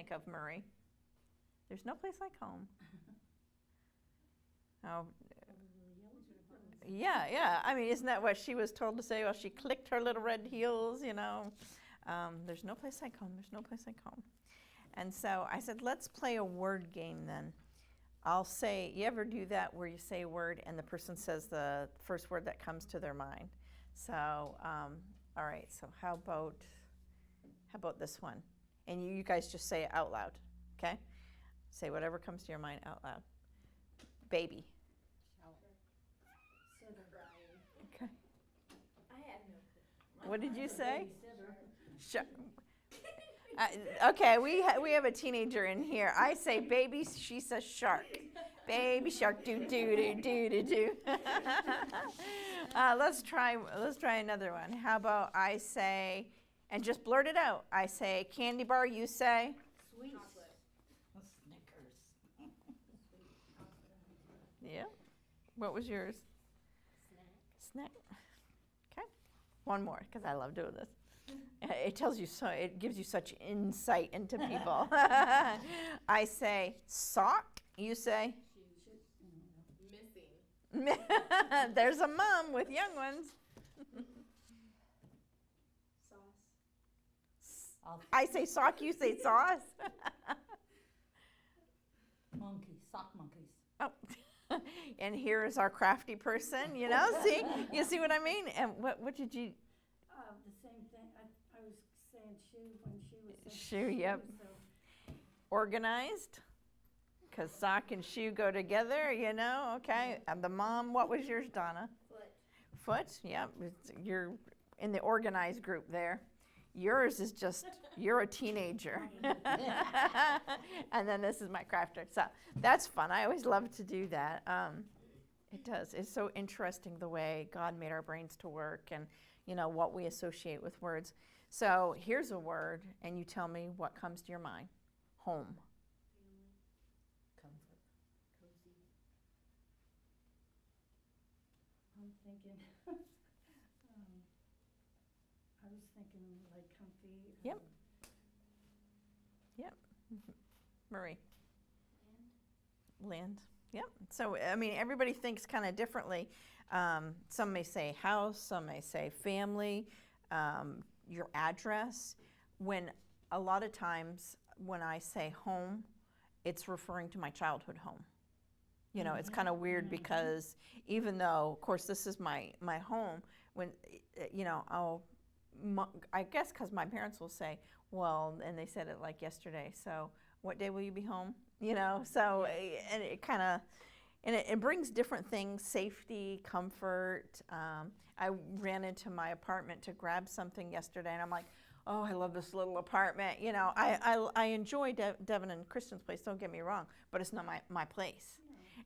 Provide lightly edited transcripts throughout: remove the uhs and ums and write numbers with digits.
think of, Marie? There's no place like home. Oh, yeah. I mean, isn't that what she was told to say? Well, she clicked her little red heels, you know. There's no place like home. There's no place like home. And so I said, let's play a word game then. I'll say, you ever do that where you say a word and the person says the first word that comes to their mind? So, all right, so how about this one? And you guys just say it out loud, okay? Say whatever comes to your mind out loud. Baby. Okay. I have no clue. What did you say? Okay, we have a teenager in here. I say baby, she says shark. Baby shark, do do do do do do. Let's try another one. How about I say, and just blurt it out. I say candy bar. You say Sweet. Snickers. yeah. What was yours? Snack. Snack. Okay. One more, because I love doing this. It tells you so. It gives you such insight into people. I say sock. You say Missing. there's a mom with young ones. Sauce. I say sock. You say sauce. Monkey, sock monkeys. Oh, and here is our crafty person. You know, see, you see what I mean? And what did you? The same thing. I was saying shoe when she was saying Shoe, yep. So Organized, because sock and shoe go together, you know, okay. And the mom, what was yours, Donna? Foot. Yep. You're in the organized group there. Yours is just, you're a teenager. And then this is my crafter. So that's fun. I always love to do that. It does. It's so interesting the way God made our brains to work and, you know, what we associate with words. So here's a word, and you tell me what comes to your mind. Home. Comfort. Cozy. I'm thinking, I was thinking like comfy. Yep. Yep. Marie. Land. Yep. So, I mean, everybody thinks kind of differently. Some may say house, some may say family, your address. When a lot of times when I say home, it's referring to my childhood home. You know, it's kind of weird because even though, of course, this is my home, when, you know, I guess because my parents will say, well, and they said it like yesterday, so what day will you be home? You know, so, and it kind of, and it brings different things, safety, comfort. I ran into my apartment to grab something yesterday, and I'm like, oh, I love this little apartment. You know, I enjoy Devin and Kristen's place, don't get me wrong, but it's not my place.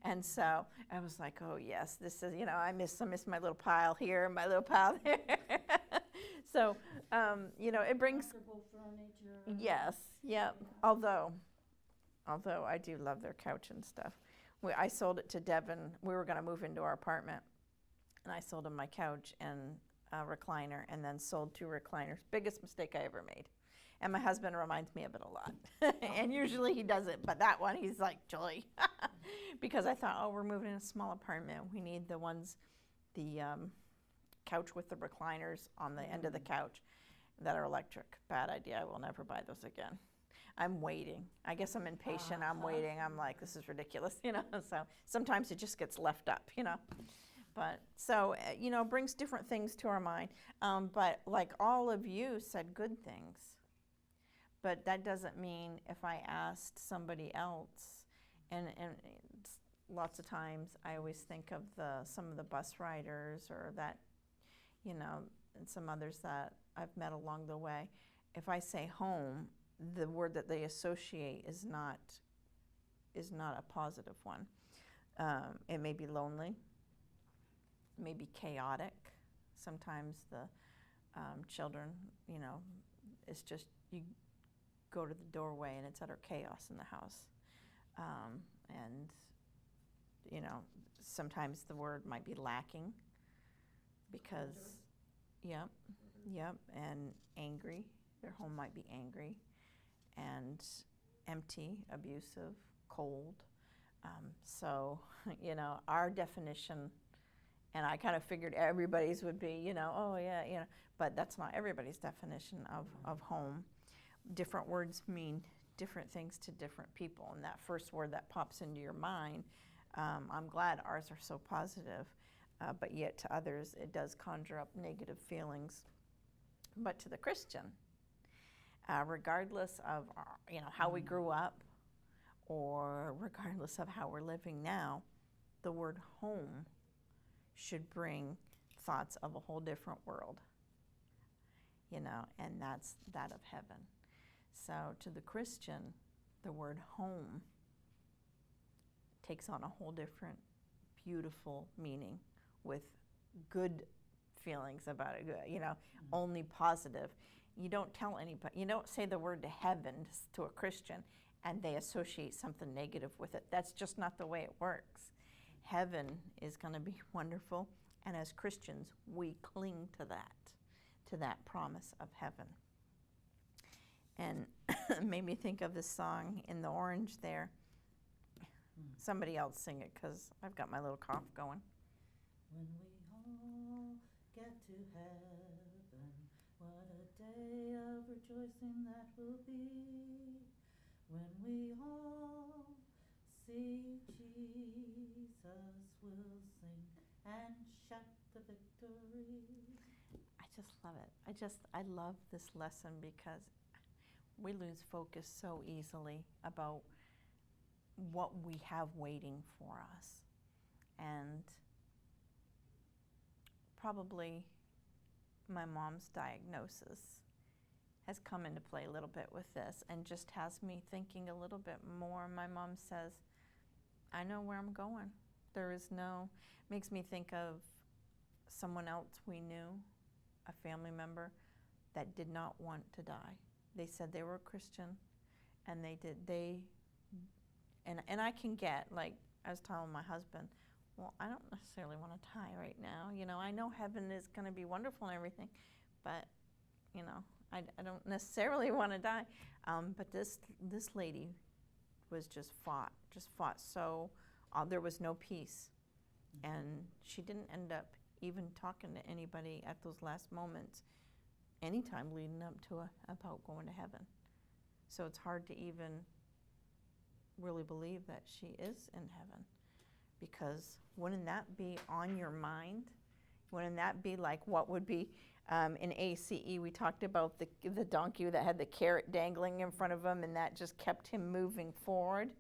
And so I was like, oh, yes, this is, you know, I miss my little pile here, my little pile there. So, you know, it brings, Comfortable furniture. yes, yeah, although I do love their couch and stuff. I sold it to Devin. We were going to move into our apartment, and I sold him my couch and a recliner, and then sold 2 recliners. Biggest mistake I ever made. And my husband reminds me of it a lot. And usually he doesn't, but that one he's like, joy. Because I thought, oh, we're moving in a small apartment. We need the couch with the recliners on the end of the couch that are electric. Bad idea. I will never buy those again. I'm waiting. I guess I'm impatient. I'm waiting. I'm like, this is ridiculous, you know. So sometimes it just gets left up, you know. But so, you know, brings different things to our mind. But like all of you said good things. But that doesn't mean if I asked somebody else, and lots of times I always think of some of the bus riders or that, you know, and some others that I've met along the way. If I say home, the word that they associate is not a positive one. It may be lonely, may be chaotic. Sometimes the children, you know, it's just you go to the doorway and it's utter chaos in the house. And, you know, sometimes the word might be lacking because, yep, and angry. Their home might be angry. And empty, abusive, cold. So, our definition, and I kind of figured everybody's would be, oh yeah, but that's not everybody's definition of home. Different words mean different things to different people, and that first word that pops into your mind, I'm glad ours are so positive, but yet to others it does conjure up negative feelings. But to the Christian, regardless of how we grew up, or regardless of how we're living now, the word home should bring thoughts of a whole different world, and that's that of heaven. So to the Christian, the word home takes on a whole different, beautiful meaning with good feelings about it, only positive. You don't tell anybody, you don't say the word to heaven to a Christian and they associate something negative with it. That's just not the way it works. Heaven is going to be wonderful, and as Christians, we cling to that promise of heaven. And it made me think of this song in the orange there. Somebody else sing it, because I've got my little cough going. When we all get to heaven, what a day of rejoicing that will be. When we all see Jesus, we'll sing and shout the victory. I just love it. I love this lesson because we lose focus so easily about what we have waiting for us. And probably my mom's diagnosis has come into play a little bit with this and just has me thinking a little bit more. My mom says, I know where I'm going. Makes me think of someone else we knew, a family member that did not want to die. They said they were a Christian, and and I can get, like I was telling my husband, well, I don't necessarily want to die right now. I know heaven is going to be wonderful and everything, but I don't necessarily want to die. But this lady was just fought so there was no peace, and she didn't end up even talking to anybody at those last moments anytime leading up to about going to heaven. So it's hard to even really believe that she is in heaven, because wouldn't that be on your mind? Wouldn't that be like what would be in ACE, we talked about the donkey that had the carrot dangling in front of him, and that just kept him moving forward.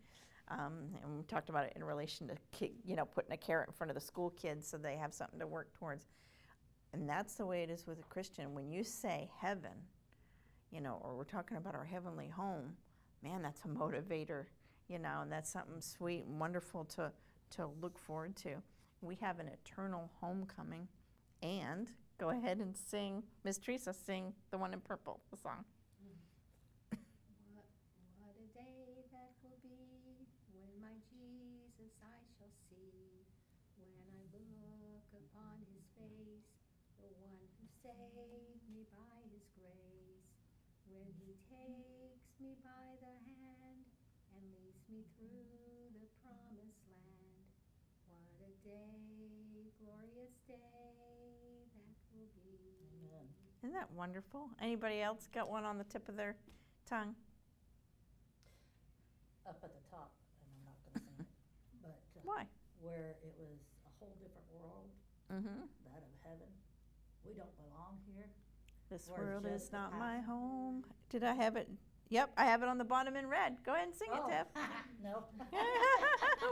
And we talked about it in relation to putting a carrot in front of the school kids so they have something to work towards. And that's the way it is with a Christian. When you say heaven, or we're talking about our heavenly home, man, that's a motivator, and that's something sweet and wonderful to look forward to. We have an eternal homecoming. And go ahead and sing, Miss Teresa, sing the one in purple, the song. What a day that will be, when my Jesus I shall see, when I look upon his face, the one who saved me by his grace, when he takes me by the hand and leads me through the promised land. What a day, glorious day that will be. Amen. Isn't that wonderful? Anybody else got one on the tip of their tongue? Up at the top, and I'm not going to sing it, but Why? where it was a whole different world, Mm-hmm. that of heaven. We don't belong here. This We're world is just a not my pass- home. Did I have it? Yep, I have it on the bottom in red. Go ahead and sing it, Tiff. No.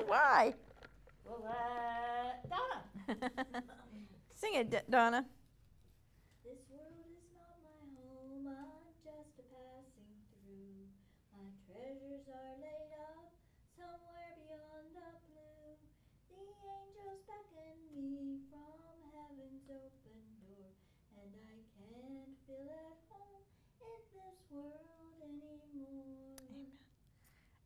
Why? Well, Donna. Sing it, Donna. This world is not my home, I'm just a passing through. My treasures are laid up somewhere beyond the blue. The angels beckon me from heaven's open door, and I can't feel at home in this world anymore. Amen.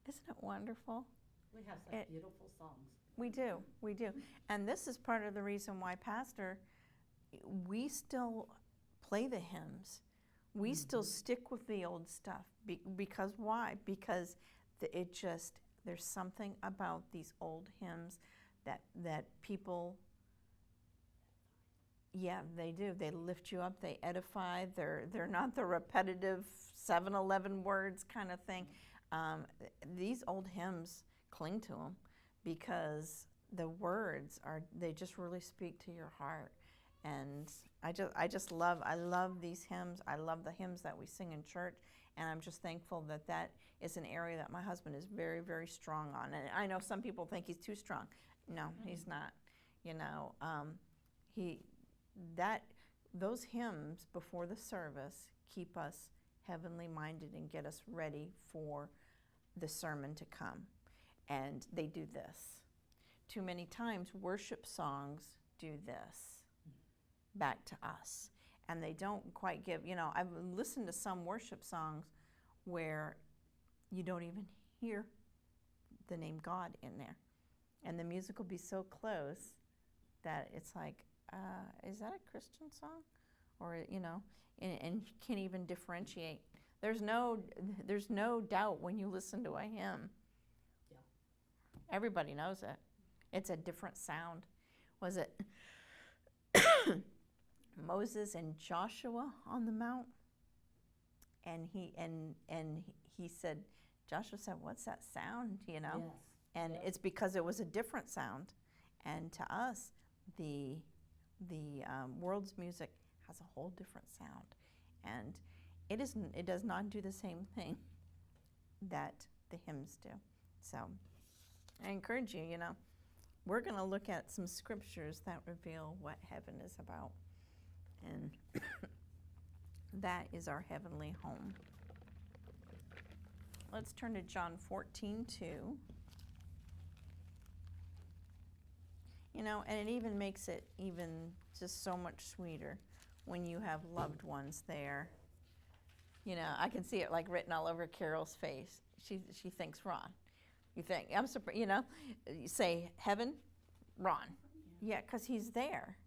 Isn't it wonderful? We have such beautiful songs. We do. And this is part of the reason why, Pastor, we still play the hymns. We still stick with the old stuff. Because why? Because it just, there's something about these old hymns that people, yeah, they do. They lift you up. They edify. They're not the repetitive 7-Eleven words kind of thing. These old hymns, cling to them because the words they just really speak to your heart. And I love these hymns. I love the hymns that we sing in church, and I'm just thankful that is an area that my husband is very, very strong on. And I know some people think he's too strong. No, he's not. You know, those hymns before the service keep us heavenly minded and get us ready for the sermon to come. And they do this. Too many times worship songs do this back to us. And they don't quite give, you know, I've listened to some worship songs where you don't even hear the name God in there. And the music will be so close that it's like, is that a Christian song? Or, you know, and you can't even differentiate. There's no doubt when you listen to a hymn. Yeah. Everybody knows it. It's a different sound. Was it Moses and Joshua on the mount? And he said, Joshua said, "What's that sound?" You know? Yes. And Yep. it's because it was a different sound. And to us, the world's music has a whole different sound, and it does not do the same thing that the hymns do. So I encourage you, you know, we're going to look at some scriptures that reveal what heaven is about, and that is our heavenly home. Let's turn to John 14:2. You know, and it even makes it even just so much sweeter when you have loved ones there. You know, I can see it like written all over Carol's face. She thinks Ron. You think, I'm surprised, you know, you say heaven, Ron. Yeah, because he's there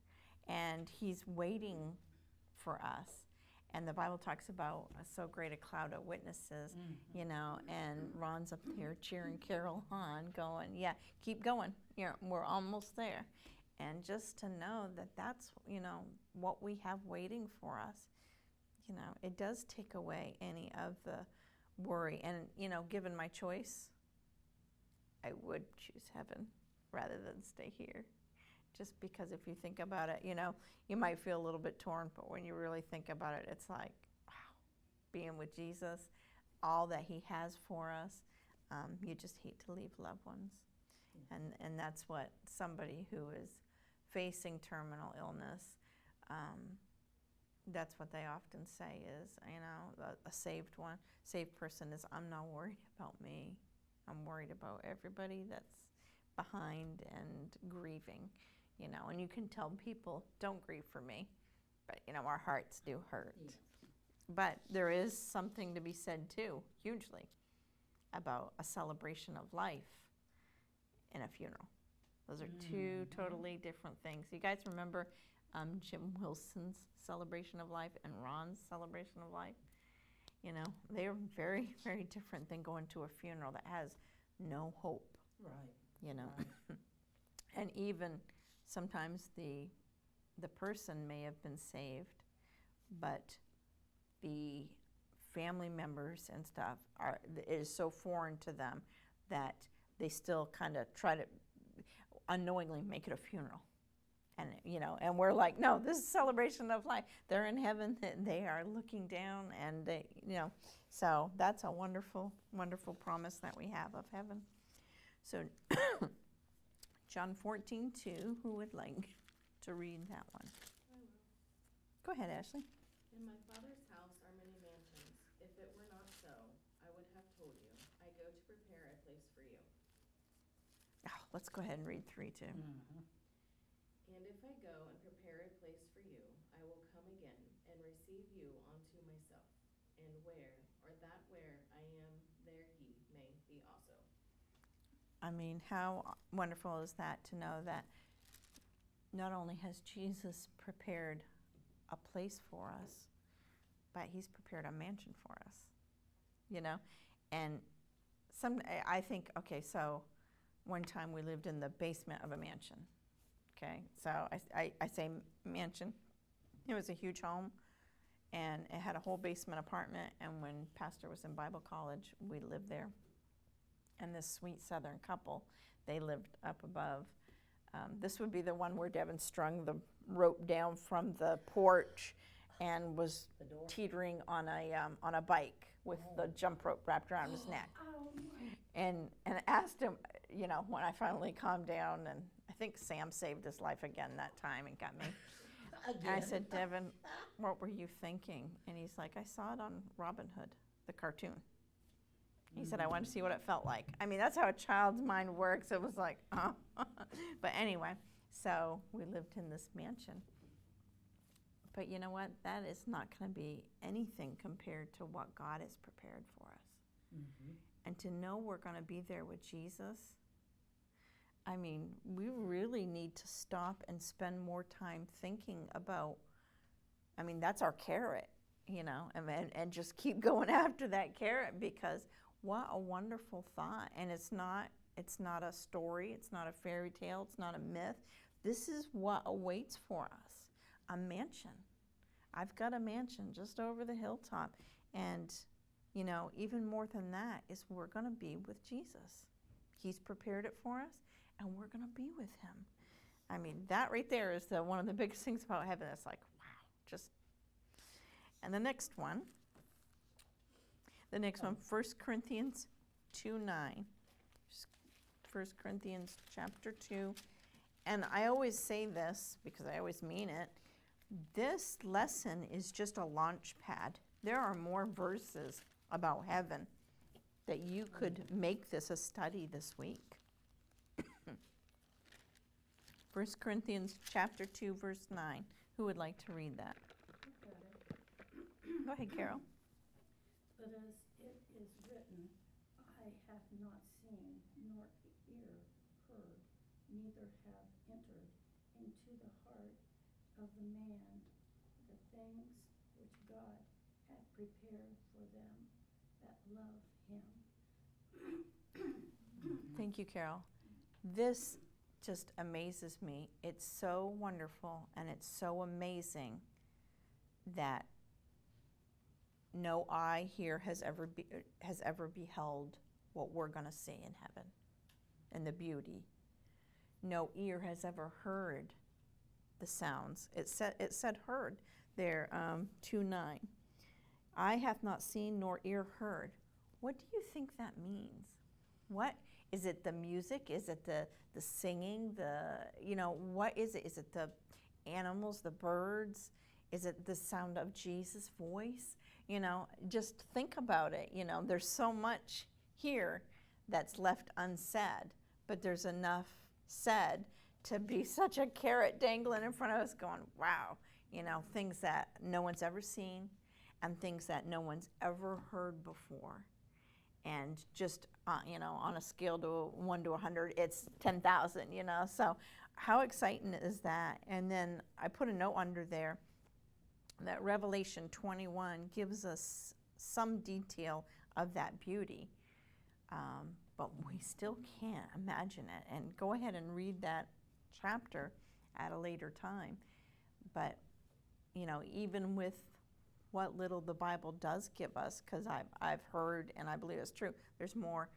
and he's waiting for us. And the Bible talks about so great a cloud of witnesses, you know, and Ron's up here cheering Carol on, going, yeah, keep going. We're almost there. And just to know that that's, you know, what we have waiting for us, you know, it does take away any of the worry. And, you know, given my choice, I would choose heaven rather than stay here. Just because if you think about it, you know, you might feel a little bit torn, but when you really think about it, it's like, wow, being with Jesus, all that he has for us, you just hate to leave loved ones. Yeah. And that's what somebody who is facing terminal illness, that's what they often say is, you know, a saved person is, I'm not worried about me. I'm worried about everybody that's behind and grieving. You know, and you can tell people, don't grieve for me, but, you know, our hearts do hurt. Yes. But there is something to be said, too, hugely, about a celebration of life and a funeral. Those are two totally different things. You guys remember Jim Wilson's celebration of life and Ron's celebration of life? You know, they are very, very different than going to a funeral that has no hope. Right. You know, right. And even sometimes the person may have been saved, but the family members and stuff it is so foreign to them that they still kind of try to unknowingly make it a funeral. And, you know, and we're like, no, this is a celebration of life. They're in heaven, they are looking down, and they, you know, so that's a wonderful, wonderful promise that we have of heaven. So John 14:2, who would like to read that one? I will. Go ahead, Ashley. In my Father's house are many mansions. If it were not so, I would have told you. I go to prepare a place for you. Oh, let's go ahead and read 3 too. Mm-hmm. And if I go and prepare a place for you, I will come again and receive you unto myself. And where I am, there ye may be also. I mean, how wonderful is that to know that not only has Jesus prepared a place for us, but he's prepared a mansion for us, you know? And I think, okay, so one time we lived in the basement of a mansion. Okay, so I say mansion. It was a huge home, and it had a whole basement apartment. And when Pastor was in Bible college, we lived there. And this sweet Southern couple, they lived up above. This would be the one where Devin strung the rope down from the porch and was The door. teetering on a bike with the jump rope wrapped around his neck. And asked him, you know, when I finally calmed down, and I think Sam saved his life again that time and got me. And I said, Devin, what were you thinking? And he's like, I saw it on Robin Hood, the cartoon. He said, I wanted to see what it felt like. I mean, that's how a child's mind works. It was like, But anyway, so we lived in this mansion. But you know what? That is not going to be anything compared to what God has prepared for us. Mhm. And to know we're going to be there with Jesus, I mean, we really need to stop and spend more time thinking about, I mean, that's our carrot, you know, and just keep going after that carrot, because what a wonderful thought. And it's not a story, it's not a fairy tale, it's not a myth. This is what awaits for us, a mansion. I've got a mansion just over the hilltop. And, you know, even more than that is we're going to be with Jesus. He's prepared it for us, and we're going to be with him. I mean, that right there is one of the biggest things about heaven. It's like, wow, just. And the next one, 1 Corinthians 2:9. 1 Corinthians chapter 2. And I always say this because I always mean it. This lesson is just a launch pad. There are more verses about heaven that you could make this a study this week. 1 Corinthians chapter 2, verse 9. Who would like to read that? Go ahead, Carol. But as it is written, I have not seen, nor ear heard, neither have entered into the heart of the man the things which God hath prepared for them that love him. Thank you, Carol. This just amazes me. It's so wonderful and it's so amazing that no eye here has ever beheld what we're going to see in heaven and the beauty. No ear has ever heard the sounds. It said heard there, 2:9. I hath not seen nor ear heard. What do you think that means? What is it? The music? Is it the singing? What is it? Is it the animals, the birds? Is it the sound of Jesus' voice? Just think about it. There's so much here that's left unsaid, but there's enough said to be such a carrot dangling in front of us going, wow, things that no one's ever seen and things that no one's ever heard before. And just, on a scale to 1 to 100, it's 10,000, So how exciting is that? And then I put a note under there that Revelation 21 gives us some detail of that beauty. But we still can't imagine it. And go ahead and read that chapter at a later time. But, even with what little the Bible does give us, because I've heard, and I believe it's true, there's more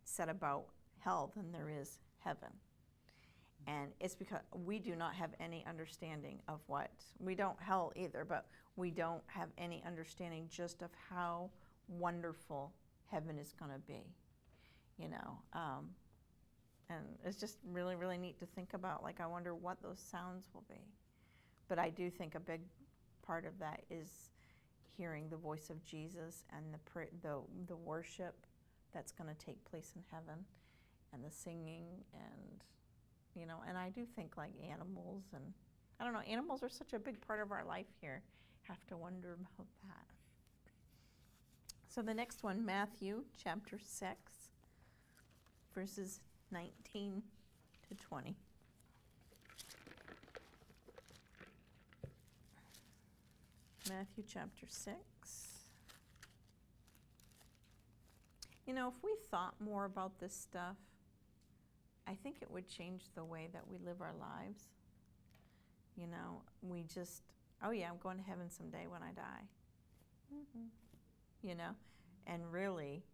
said about hell than there is heaven. And it's because we do not have any understanding of we don't hell either, but we don't have any understanding just of how wonderful heaven is going to be, and it's just really, really neat to think about. Like, I wonder what those sounds will be. But I do think a big part of that is hearing the voice of Jesus and the worship that's going to take place in heaven, and the singing, and I do think like animals, and I don't know, animals are such a big part of our life here. Have to wonder about that. So the next one, Matthew chapter 6, verses 19 to 20. Matthew chapter 6. You know, if we thought more about this stuff, I think it would change the way that we live our lives. You know, we just, oh yeah, I'm going to heaven someday when I die. You know, and really,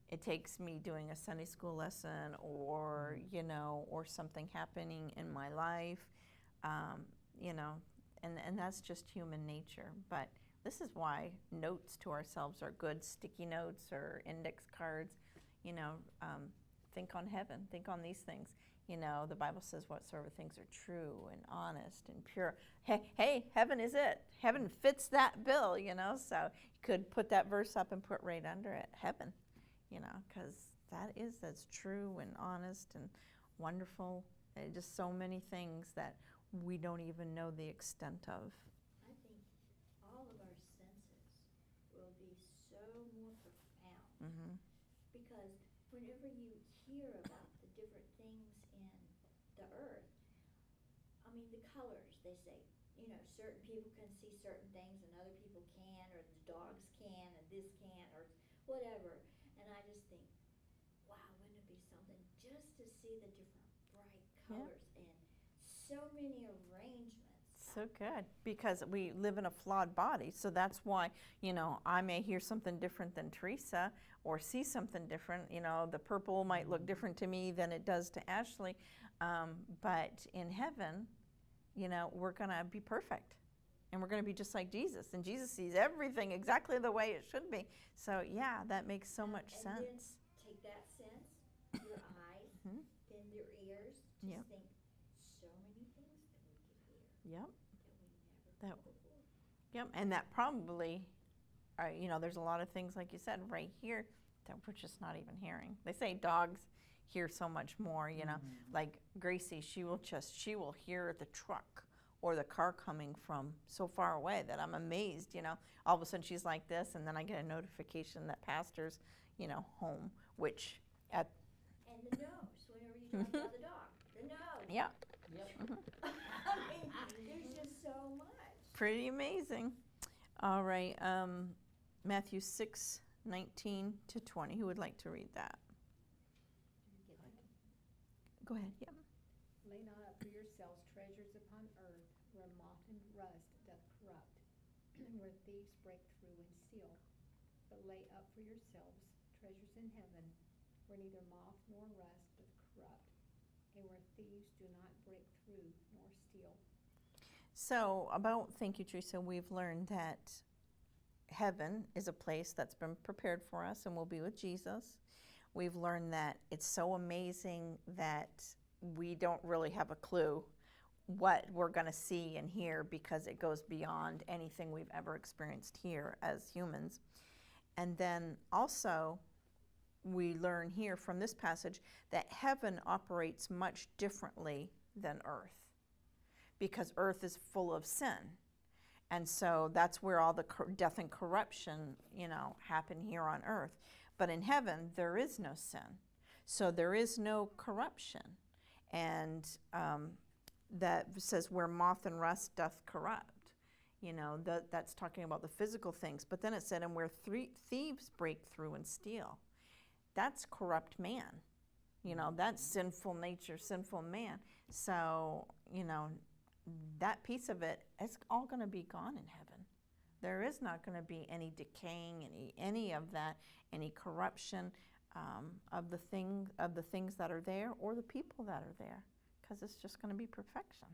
it takes me doing a Sunday school lesson or, you know, or something happening in my life, you know, and that's just human nature. But this is why notes to ourselves are good, sticky notes or index cards, you know, think on heaven, think on these things. You know, the Bible says whatsoever things are true and honest and pure. Hey, heaven is it. Heaven fits that bill, you know, so you could put that verse up and put right under it, heaven, you know, because that's true and honest and wonderful. Just so many things that we don't even know the extent of. I think all of our senses will be so more profound. Mm-hmm. Because whenever you hear about the different things in the earth, I mean, the colors, they say, you know, certain people can see certain things and other people can, or the dogs can and this can, or whatever. And I just think, wow, wouldn't it be something just to see the different bright colors and so many arrangements. So good, because we live in a flawed body, so that's why, you know, I may hear something different than Teresa or see something different. You know, the purple might look different to me than it does to Ashley, but in heaven, you know, we're going to be perfect, and we're going to be just like Jesus, and Jesus sees everything exactly the way it should be. So, yeah, that makes so much And sense. then take that sense, your eyes, Mhm. then your ears, just Yep. think so many things that we could hear Yep. that we never That- heard before. Yep, and that probably, you know, there's a lot of things, like you said, right here that we're just not even hearing. They say dogs hear so much more, you know. Like Gracie, she will hear the truck or the car coming from so far away that I'm amazed, you know. All of a sudden she's like this, and then I get a notification that pastor's, you know, home, which at, And the nose, whenever you talk about the dog, the nose. yeah, Yep. I mean, there's just so much. pretty amazing. All right, Matthew 6:19 to 20. Who would like to read that? Go ahead, yeah. Lay not up for yourselves treasures upon earth, where moth and rust doth corrupt, and where thieves break through and steal. But lay up for yourselves treasures in heaven, where neither moth nor rust doth corrupt, and where thieves do not break through nor steal. So, thank you, Teresa, we've learned that heaven is a place that's been prepared for us and we'll be with Jesus. We've learned that it's so amazing that we don't really have a clue what we're going to see and hear because it goes beyond anything we've ever experienced here as humans. And then also, we learn here from this passage that heaven operates much differently than earth, because earth is full of sin. And so that's where all the death and corruption, you know, happen here on earth. But in heaven, there is no sin. So there is no corruption. And that says where moth and rust doth corrupt. You know, that's talking about the physical things. But then it said, and where thieves break through and steal. That's corrupt man. You know, that's sinful nature, sinful man. So, you know, that piece of it is all going to be gone in heaven. There is not going to be any decaying, any of that, any corruption of the things that are there or the people that are there, because it's just going to be perfection.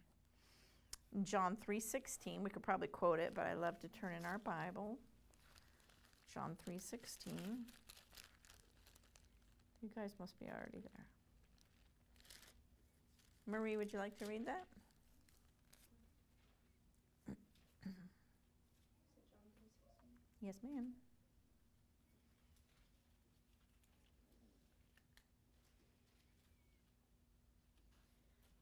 John 3:16, we could probably quote it, but I love to turn in our Bible. John 3:16. You guys must be already there. Marie, would you like to read that? Yes, ma'am.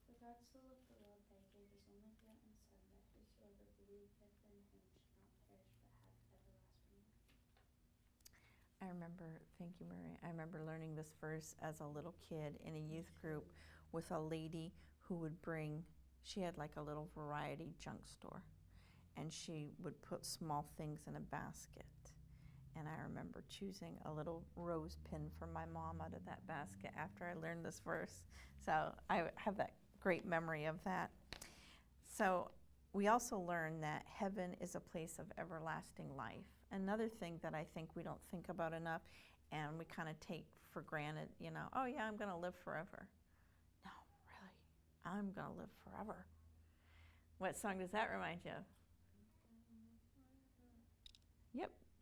For God so loved the world that he gave his only begotten Son, that whosoever believeth in him should not perish but have everlasting life. I remember, thank you, Marie. I remember learning this verse as a little kid in a youth group with a lady who would bring, she had like a little variety junk store, and she would put small things in a basket. And I remember choosing a little rose pin for my mom out of that basket after I learned this verse. So I have that great memory of that. So we also learn that heaven is a place of everlasting life. Another thing that I think we don't think about enough and we kind of take for granted, you know, oh yeah, I'm going to live forever. No, really, I'm going to live forever. What song does that remind you of?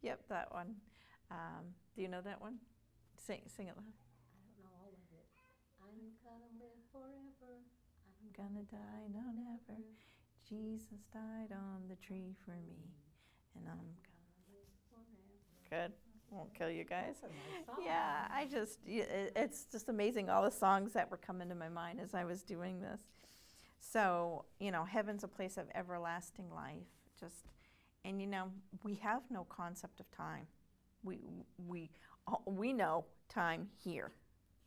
Yep, that one. Do you know that one? Sing it loud. I don't know all of it. I'm gonna live forever. I'm Gonna die, no, never. Jesus died on the tree for me, and I'm gonna live forever. good. Won't kill you guys. That's a nice song. Yeah, it's just amazing all the songs that were coming to my mind as I was doing this. So, you know, heaven's a place of everlasting life. And you know, we have no concept of time. We know time here,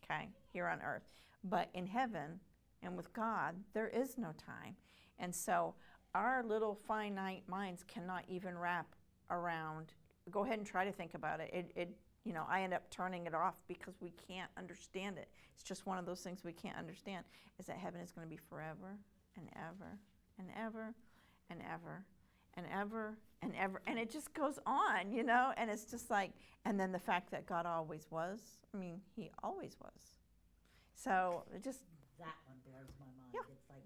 okay, here on earth. But in heaven and with God, there is no time. And so our little finite minds cannot even wrap around. Go ahead and try to think about it. You know, I end up turning it off because we can't understand it. It's just one of those things we can't understand, is that heaven is going to be forever and ever and ever and ever and ever and ever. And it just goes on, you know, and it's just like, and then the fact that God always was, I mean, he always was. So it just, That one blows my mind. Yeah. It's like,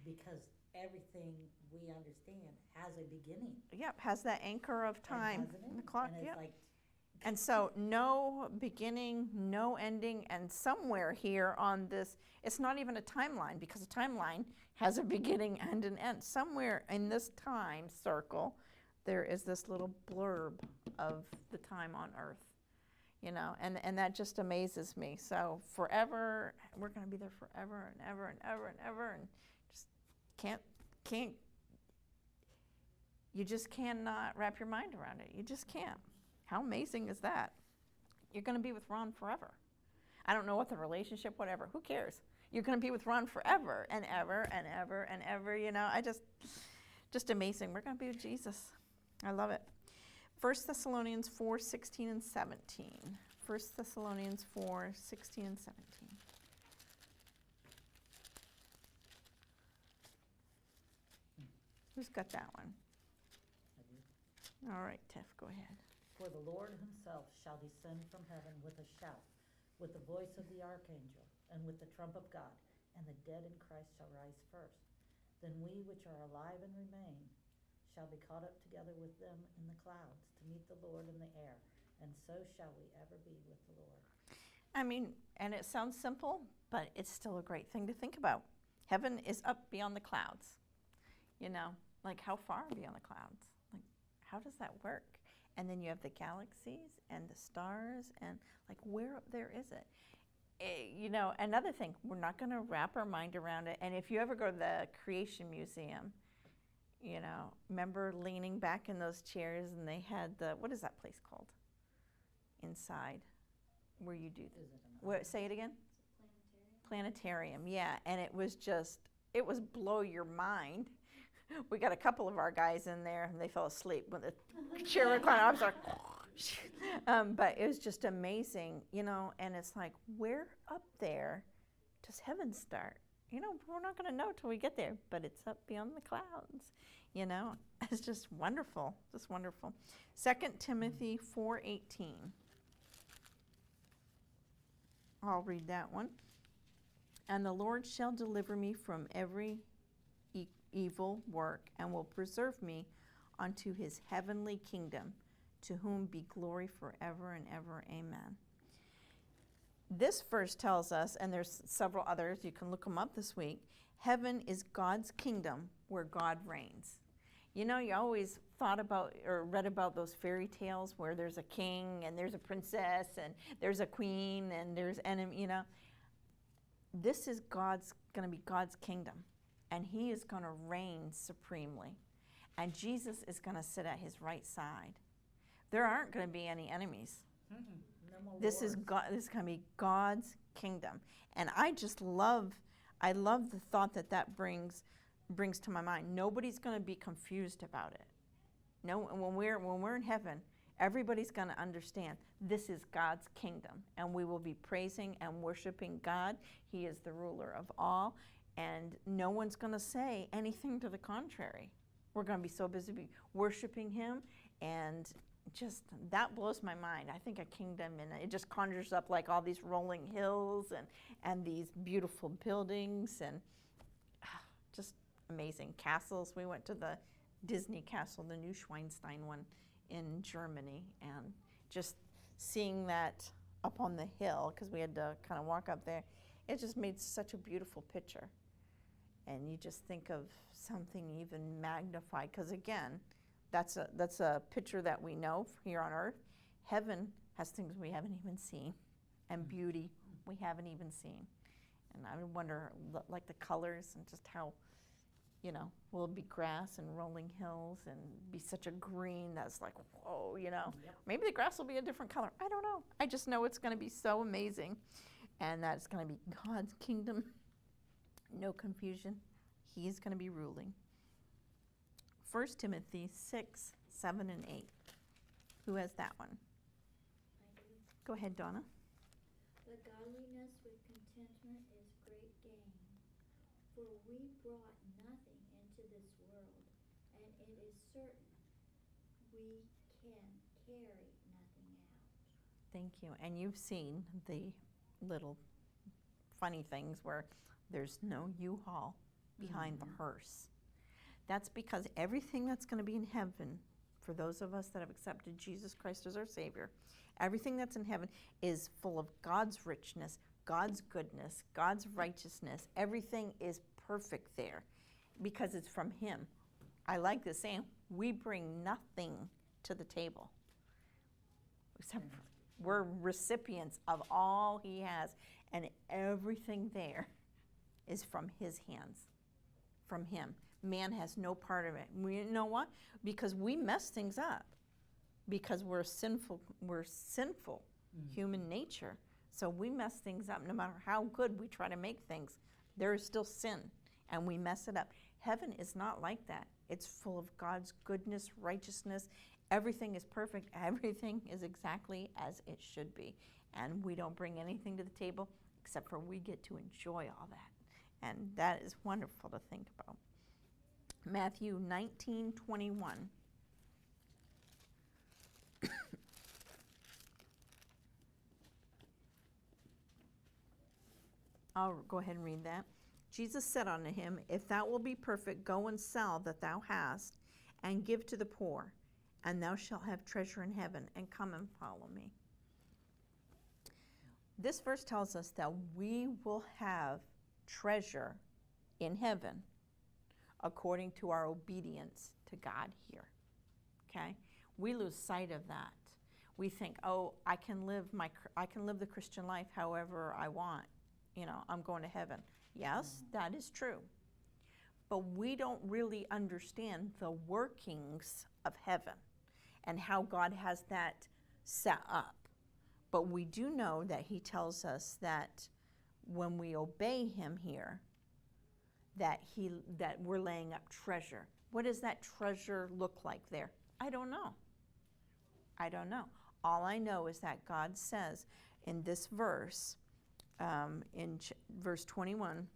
because everything we understand has a beginning. yep, has that anchor of time. And hasn't it? The clock, And it's yep. like, And so no beginning, no ending, and somewhere here on this, it's not even a timeline, because a timeline has a beginning and an end. Somewhere in this time circle, there is this little blurb of the time on earth, you know, and that just amazes me. So forever, we're going to be there forever and ever and ever and ever, and just you just cannot wrap your mind around it. You just can't. How amazing is that? You're going to be with Ron forever. I don't know what the relationship, whatever. Who cares? You're going to be with Ron forever and ever and ever and ever. You know, just amazing. We're going to be with Jesus. I love it. 1 Thessalonians 4:16 and 17. 1 Thessalonians 4:16 and 17. Who's got that one? I do. All right, Tiff, go ahead. For the Lord himself shall descend from heaven with a shout, with the voice of the archangel, and with the trump of God, and the dead in Christ shall rise first. Then we which are alive and remain shall be caught up together with them in the clouds to meet the Lord in the air, and so shall we ever be with the Lord. I mean, and it sounds simple, but it's still a great thing to think about. Heaven is up beyond the clouds. You know, like how far beyond the clouds? Like, how does that work? And then you have the galaxies and the stars, and like, where up there is it? You know, another thing, we're not going to wrap our mind around it. And if you ever go to the Creation Museum, you know, remember leaning back in those chairs and they had what is that place called? Inside, where you do Is it an say it again? Planetarium. Planetarium, yeah. And it was blow your mind. We got a couple of our guys in there and they fell asleep when the chair reclined. I was like, but it was just amazing, you know, and it's like, where up there does heaven start? You know, we're not going to know till we get there, but it's up beyond the clouds, you know. It's just wonderful, just wonderful. 2 Timothy 4:18. I'll read that one. And the Lord shall deliver me from every evil work, and will preserve me unto his heavenly kingdom, to whom be glory forever and ever. Amen. This verse tells us, and there's several others, you can look them up this week, heaven is God's kingdom where God reigns. You know, you always thought about or read about those fairy tales where there's a king and there's a princess and there's a queen and there's enemy, you know. This is going to be God's kingdom, and he is going to reign supremely. And Jesus is going to sit at his right side. There aren't going to be any enemies. No more This is wars. God. This is going to be God's kingdom, and I love the thought that brings to my mind. Nobody's going to be confused about it. No, when we're in heaven, Everybody's going to understand this is God's kingdom, and we will be praising and worshiping God. He is the ruler of all, and no one's going to say anything to the contrary. We're going to be so busy worshiping Him, and just that blows my mind. I think a kingdom, and it just conjures up like all these rolling hills and these beautiful buildings and just amazing castles. We went to the Disney castle, the Neuschwanstein one in Germany, and just seeing that up on the hill, because we had to kind of walk up there, it just made such a beautiful picture. And you just think of something even magnified, because again, that's a picture that we know here on earth. Heaven has things we haven't even seen, and beauty we haven't even seen. And I wonder, like the colors and just how, will it be grass and rolling hills and be such a green that's like, whoa, Yep. Maybe the grass will be a different color. I don't know. I just know it's going to be so amazing, and that it's going to be God's kingdom. No confusion. He's going to be ruling. 1 Timothy 6, 7, and 8. Who has that one? I do. Go ahead, Donna. But godliness with contentment is great gain. For we brought nothing into this world, and it is certain we can carry nothing out. Thank you. And you've seen the little funny things where there's no U-Haul behind the hearse. That's because everything that's going to be in heaven, for those of us that have accepted Jesus Christ as our Savior, everything that's in heaven is full of God's richness, God's goodness, God's righteousness. Everything is perfect there because it's from Him. I like this saying, we bring nothing to the table. Except we're recipients of all He has, and everything there is from His hands, from Him. Man has no part of it. You know what? Because we mess things up. Because we're sinful human nature. So we mess things up. No matter how good we try to make things, there is still sin, and we mess it up. Heaven is not like that. It's full of God's goodness, righteousness. Everything is perfect. Everything is exactly as it should be. And we don't bring anything to the table except for we get to enjoy all that. And that is wonderful to think about. Matthew 19:21. I'll go ahead and read that. Jesus said unto him, If thou wilt be perfect, go and sell that thou hast, and give to the poor, and thou shalt have treasure in heaven, and come and follow me. This verse tells us that we will have treasure in heaven according to our obedience to God here. Okay? We lose sight of that. We think, oh, I can live the Christian life however I want. I'm going to heaven. Yes, that is true. But we don't really understand the workings of heaven and how God has that set up. But we do know that He tells us that when we obey Him here, that we're laying up treasure. What does that treasure look like there? I don't know. All I know is that God says in this verse, verse 21,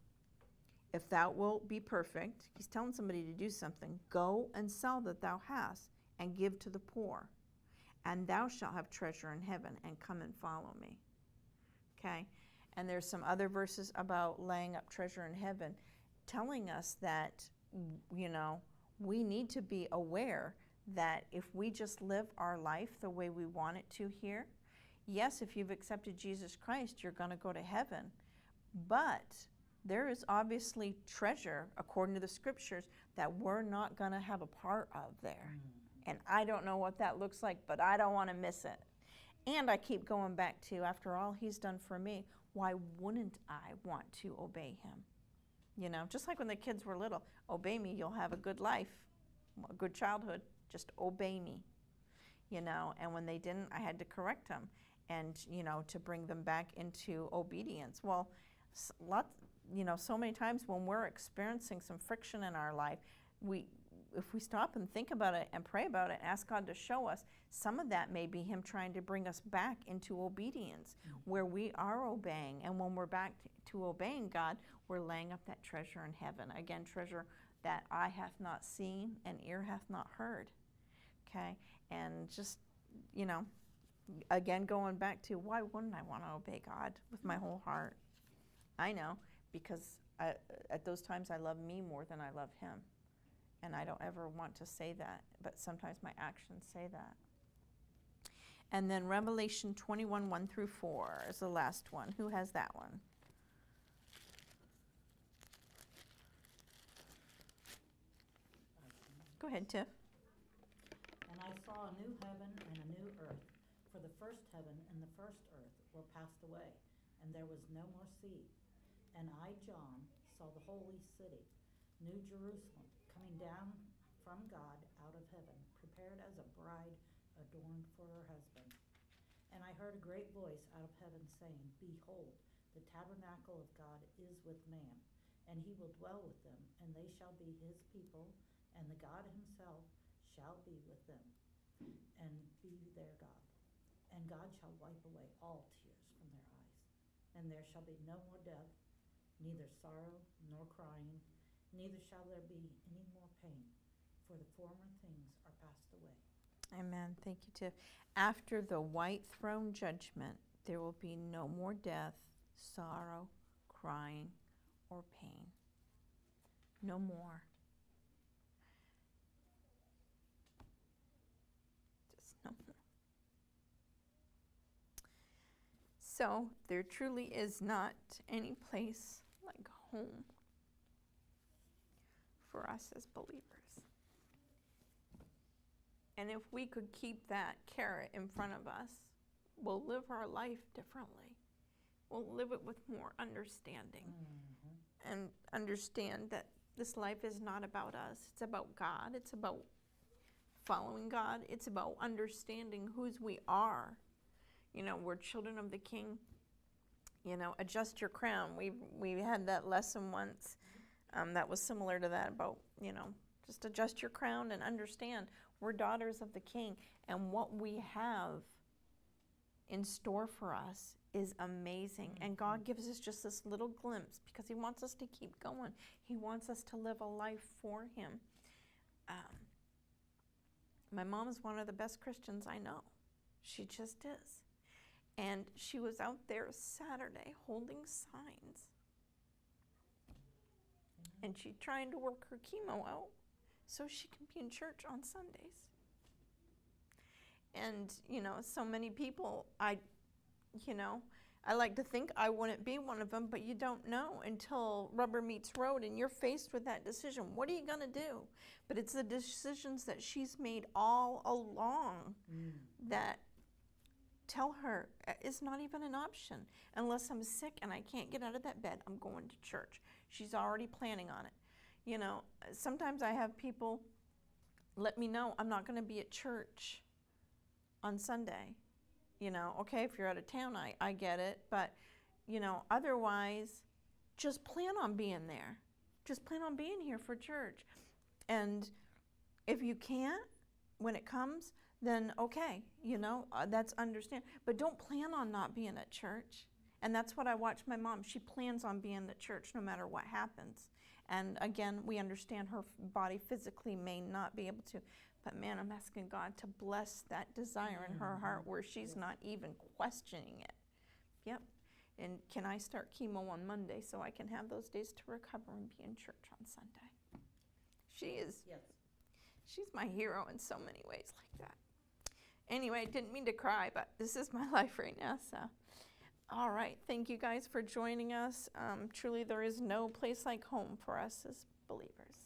if thou wilt be perfect, He's telling somebody to do something, go and sell that thou hast, and give to the poor, and thou shalt have treasure in heaven, and come and follow me. Okay? And there's some other verses about laying up treasure in heaven, telling us that, we need to be aware that if we just live our life the way we want it to here, yes, if you've accepted Jesus Christ, you're going to go to heaven. But there is obviously treasure, according to the scriptures, that we're not going to have a part of there. And I don't know what that looks like, but I don't want to miss it. And I keep going back to, after all He's done for me, why wouldn't I want to obey Him? Just like when the kids were little, obey me, you'll have a good life, a good childhood. Just obey me. And when they didn't, I had to correct them and, to bring them back into obedience. Well, so many times when we're experiencing some friction in our life, if we stop and think about it and pray about it, ask God to show us, some of that may be him trying to bring us back into obedience, where we are obeying. And when we're back to obeying God, we're laying up that treasure in heaven. Again, treasure that eye hath not seen and ear hath not heard. Okay? And just, you know, again, going back to, why wouldn't I want to obey God with my whole heart? I know, because at those times I love me more than I love him. And I don't ever want to say that, but sometimes my actions say that. And then Revelation 21, 1 through 4 is the last one. Who has that one? Go ahead, Tiff. And I saw a new heaven and a new earth, for the first heaven and the first earth were passed away, and there was no more sea. And I, John, saw the holy city, New Jerusalem, coming down from God out of heaven, prepared as a bride adorned for her husband. And I heard a great voice out of heaven saying, Behold, the tabernacle of God is with man, and he will dwell with them, and they shall be his people, and the God himself shall be with them, and be their God. And God shall wipe away all tears from their eyes, and there shall be no more death, neither sorrow nor crying, neither shall there be any more pain, for the former things are passed away. Amen. Thank you, Tiff. After the white throne judgment, there will be no more death, sorrow, crying, or pain. No more. Just no more. So there truly is not any place like home for us as believers. And if we could keep that carrot in front of us, we'll live our life differently. We'll live it with more understanding. Mm-hmm. And understand that this life is not about us. It's about God. It's about following God. It's about understanding whose we are. You know, we're children of the King. You know, adjust your crown. We had that lesson once that was similar to that about, you know, just adjust your crown and understand we're daughters of the King. And what we have in store for us is amazing. And God gives us just this little glimpse because he wants us to keep going. He wants us to live a life for him. My mom is one of the best Christians I know. She just is. And she was out there Saturday holding signs. And she's trying to work her chemo out so she can be in church on Sundays. And, you know, so many people, I like to think I wouldn't be one of them, but you don't know until rubber meets road and you're faced with that decision. What are you going to do? But it's the decisions that she's made all along that tell her it's not even an option. Unless I'm sick and I can't get out of that bed, I'm going to church. She's already planning on it. You know, sometimes I have people let me know I'm not going to be at church on Sunday. You know, okay, if you're out of town, I get it. But, you know, otherwise, just plan on being there. Just plan on being here for church. And if you can't, when it comes, then okay, you know, that's understand. But don't plan on not being at church. And that's what I watch my mom. She plans on being at church no matter what happens. And again, we understand her body physically may not be able to. But man, I'm asking God to bless that desire in her heart where she's not even questioning it. Yep. And can I start chemo on Monday so I can have those days to recover and be in church on Sunday? She is. Yes. She's my hero in so many ways like that. Anyway, I didn't mean to cry, but this is my life right now. So, all right. Thank you guys for joining us. Truly, there is no place like home for us as believers.